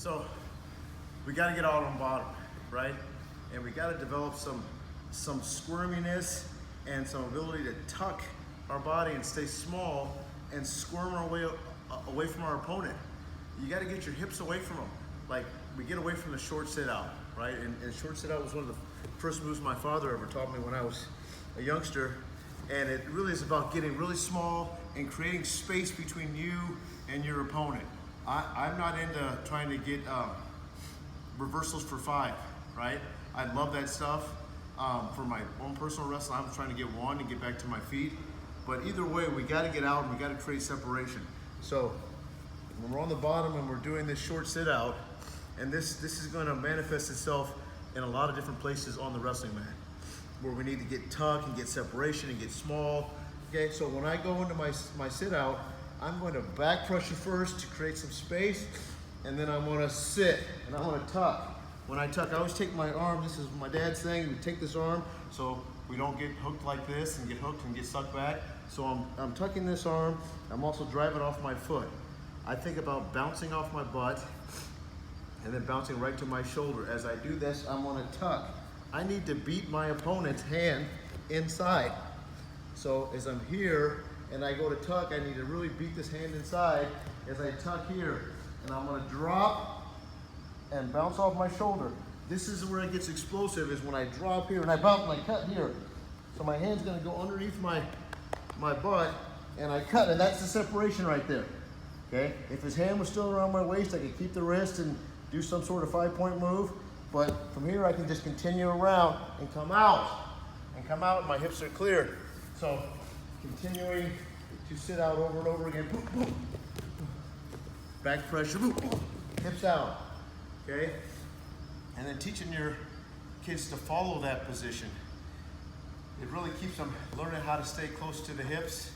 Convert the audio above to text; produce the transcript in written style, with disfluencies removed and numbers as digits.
So we got to get out on bottom, right? And we got to develop some squirminess and some ability to tuck our body and stay small and squirm our way away from our opponent. You got to get your hips away from them. Like we get away from the short sit out, right? And short sit out was one of the first moves my father ever taught me when I was a youngster. And it really is about getting really small and creating space between you and your opponent. I'm not into trying to get reversals for 5, right? I love that stuff. For my own personal wrestling, I'm trying to get 1 and get back to my feet. But either way, we got to get out and we got to create separation. So when we're on the bottom and we're doing this short sit out, and this is going to manifest itself in a lot of different places on the wrestling mat, where we need to get tuck and get separation and get small. Okay, so when I go into my sit out, I'm going to back pressure first to create some space, and then I'm going to sit and I'm going to tuck. When I tuck, I always take my arm. This is my dad's thing. We take this arm so we don't get hooked like this and get hooked and get sucked back. So I'm tucking this arm. I'm also driving off my foot. I think about bouncing off my butt and then bouncing right to my shoulder. As I do this, I'm going to tuck. I need to beat my opponent's hand inside. So as I'm here and I go to tuck, I need to really beat this hand inside as I tuck here. And I'm going to drop and bounce off my shoulder. This is where it gets explosive, is when I drop here and I bounce and I cut here. So my hand's going to go underneath my butt and I cut, and that's the separation right there. Okay? If his hand was still around my waist, I could keep the wrist and do some sort of 5-point move. But from here, I can just continue around and come out. And come out, my hips are clear. So continuing to sit out over and over again. Boom, boom. Back pressure, boom, boom. Hips out. Okay? And then teaching your kids to follow that position. It really keeps them learning how to stay close to the hips